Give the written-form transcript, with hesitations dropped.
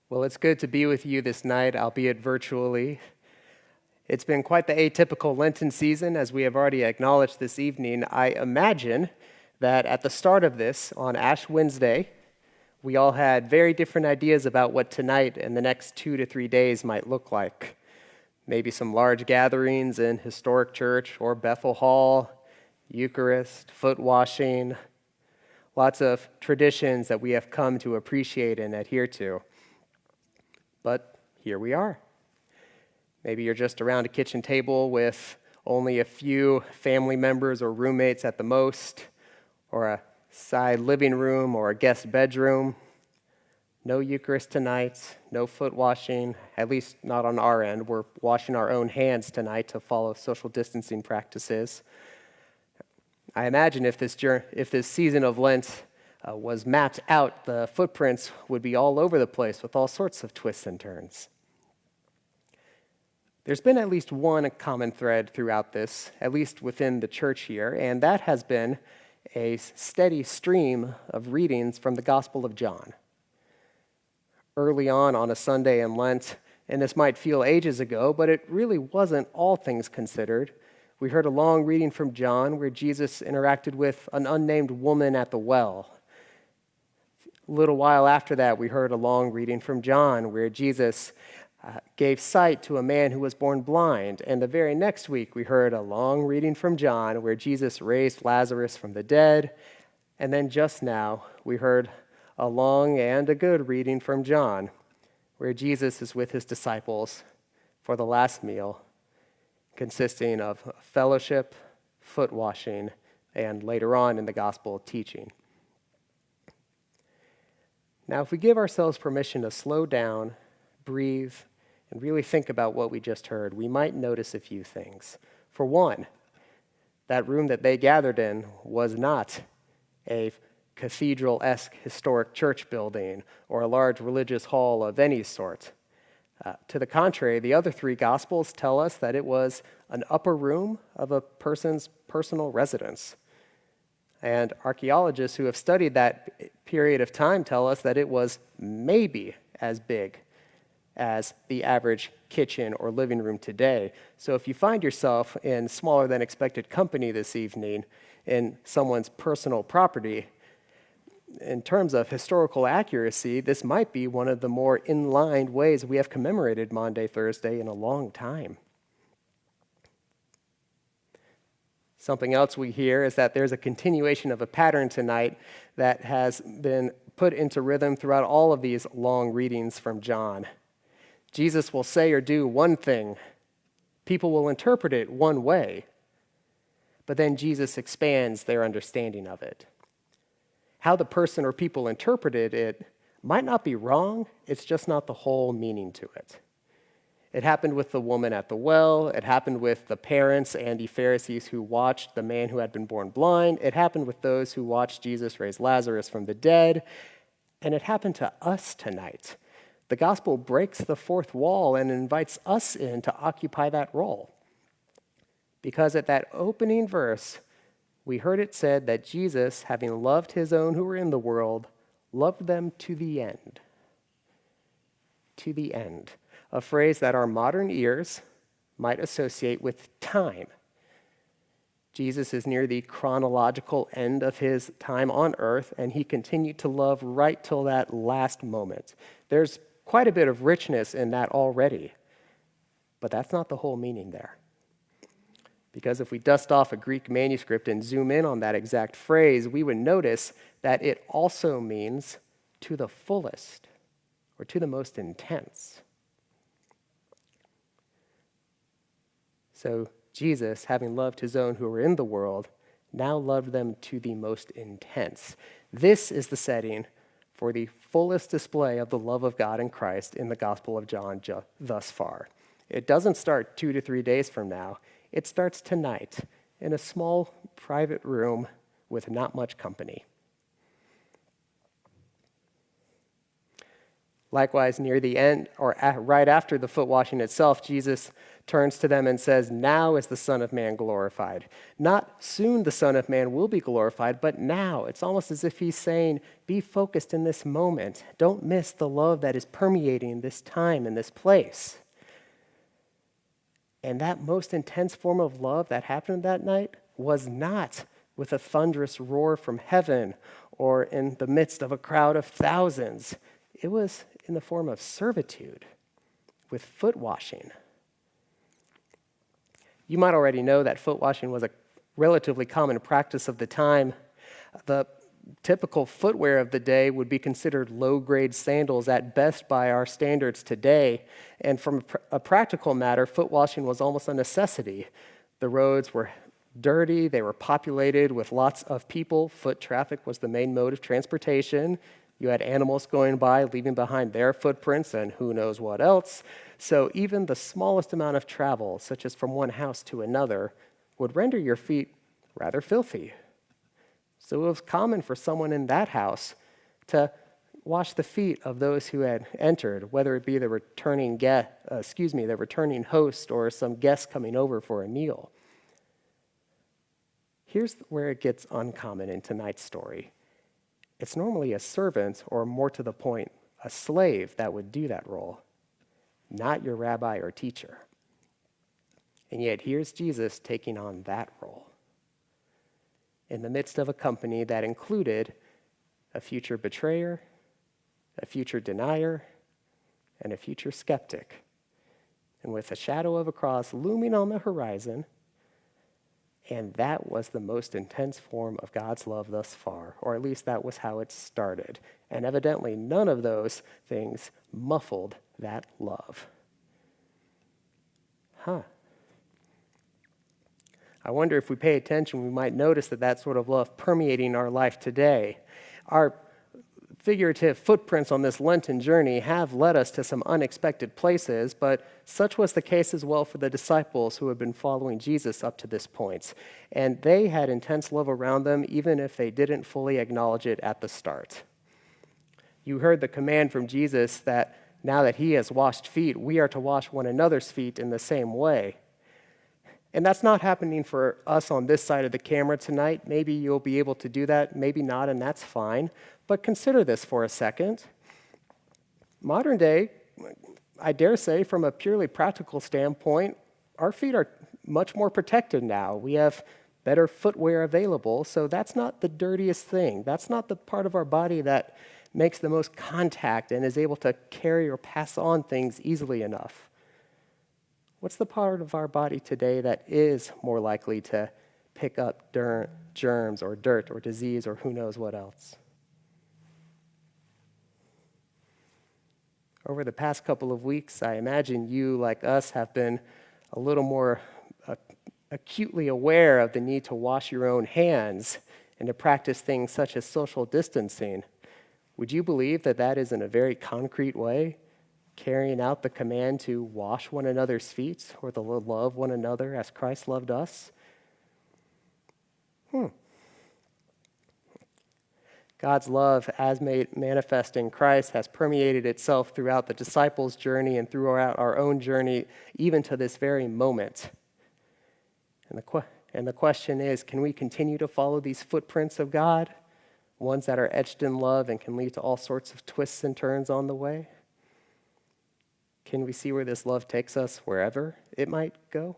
Well, it's good to be with you this night, albeit virtually. It's been quite the atypical Lenten season, as we have already acknowledged this evening. I imagine that at the start of this, on Ash Wednesday, we all had very different ideas about what tonight and the next 2 to 3 days might look like. Maybe some large gatherings in historic church or Bethel Hall, Eucharist, foot washing, lots of traditions that we have come to appreciate and adhere to. But here we are. Maybe you're just around a kitchen table with only a few family members or roommates at the most, or a side living room or a guest bedroom. No Eucharist tonight, no foot washing, at least not on our end. We're washing our own hands tonight to follow social distancing practices. I imagine if this season of Lent was mapped out, the footprints would be all over the place with all sorts of twists and turns. There's been at least one common thread throughout this, at least within the church here, and that has been a steady stream of readings from the Gospel of John. Early on a Sunday in Lent, and this might feel ages ago, but it really wasn't, all things considered. We heard a long reading from John where Jesus interacted with an unnamed woman at the well. A little while after that, we heard a long reading from John where Jesus gave sight to a man who was born blind. And the very next week, we heard a long reading from John where Jesus raised Lazarus from the dead. And then just now, we heard a long and a good reading from John where Jesus is with his disciples for the last meal, consisting of fellowship, foot washing, and later on in the gospel, teaching. Now, if we give ourselves permission to slow down, breathe, and really think about what we just heard, we might notice a few things. For one, that room that they gathered in was not a cathedral-esque historic church building or a large religious hall of any sort. To the contrary, the other three Gospels tell us that it was an upper room of a person's personal residence. And archaeologists who have studied that period of time tell us that it was maybe as big as the average kitchen or living room today. So if you find yourself in smaller than expected company this evening in someone's personal property, in terms of historical accuracy, this might be one of the more in-line ways we have commemorated Maundy Thursday in a long time. Something else we hear is that there's a continuation of a pattern tonight that has been put into rhythm throughout all of these long readings from John. Jesus will say or do one thing. People will interpret it one way. But then Jesus expands their understanding of it. How the person or people interpreted it might not be wrong, it's just not the whole meaning to it. It happened with the woman at the well. It happened with the parents and the Pharisees who watched the man who had been born blind. It happened with those who watched Jesus raise Lazarus from the dead. And it happened to us tonight. The gospel breaks the fourth wall and invites us in to occupy that role. Because at that opening verse, we heard it said that Jesus, having loved his own who were in the world, loved them to the end. To the end. A phrase that our modern ears might associate with time. Jesus is near the chronological end of his time on earth, and he continued to love right till that last moment. There's quite a bit of richness in that already, but that's not the whole meaning there. Because if we dust off a Greek manuscript and zoom in on that exact phrase, we would notice that it also means to the fullest, or to the most intense. So Jesus, having loved his own who were in the world, now loved them to the most intense. This is the setting for the fullest display of the love of God in Christ in the Gospel of John thus far. It doesn't start 2 to 3 days from now. It starts tonight in a small private room with not much company. Likewise, near the end, or right after the foot washing itself, Jesus turns to them and says, "Now is the Son of Man glorified." Not soon the Son of Man will be glorified, but now. It's almost as if he's saying, be focused in this moment. Don't miss the love that is permeating this time and this place. And that most intense form of love that happened that night was not with a thunderous roar from heaven or in the midst of a crowd of thousands. It was in the form of servitude with foot washing. You might already know that foot washing was a relatively common practice of the time. The typical footwear of the day would be considered low-grade sandals at best by our standards today. And from a practical matter, foot washing was almost a necessity. The roads were dirty, they were populated with lots of people. Foot traffic was the main mode of transportation. You had animals going by, leaving behind their footprints and who knows what else. So even the smallest amount of travel, such as from one house to another, would render your feet rather filthy. So it was common for someone in that house to wash the feet of those who had entered, whether it be the returning host or some guest coming over for a meal. Here's where it gets uncommon in tonight's story. It's normally a servant, or more to the point, a slave that would do that role, not your rabbi or teacher. And yet here's Jesus taking on that role in the midst of a company that included a future betrayer, a future denier, and a future skeptic. And with the shadow of a cross looming on the horizon, and that was the most intense form of God's love thus far, or at least that was how it started. And evidently none of those things muffled that love. I wonder if we pay attention, we might notice that sort of love permeating our life today. Our figurative footprints on this Lenten journey have led us to some unexpected places, but such was the case as well for the disciples who had been following Jesus up to this point. And they had intense love around them, even if they didn't fully acknowledge it at the start. You heard the command from Jesus that now that he has washed feet, we are to wash one another's feet in the same way. And that's not happening for us on this side of the camera tonight. Maybe you'll be able to do that, maybe not, and that's fine. But consider this for a second. Modern day, I dare say, from a purely practical standpoint, our feet are much more protected now. We have better footwear available, so that's not the dirtiest thing. That's not the part of our body that makes the most contact and is able to carry or pass on things easily enough. What's the part of our body today that is more likely to pick up germs or dirt or disease or who knows what else? Over the past couple of weeks, I imagine you, like us, have been a little more acutely aware of the need to wash your own hands and to practice things such as social distancing. Would you believe that that is in a very concrete way carrying out the command to wash one another's feet or to love one another as Christ loved us? God's love, as made manifest in Christ, has permeated itself throughout the disciples' journey and throughout our own journey, even to this very moment. And the question is, can we continue to follow these footprints of God, ones that are etched in love and can lead to all sorts of twists and turns on the way? Can we see where this love takes us, wherever it might go?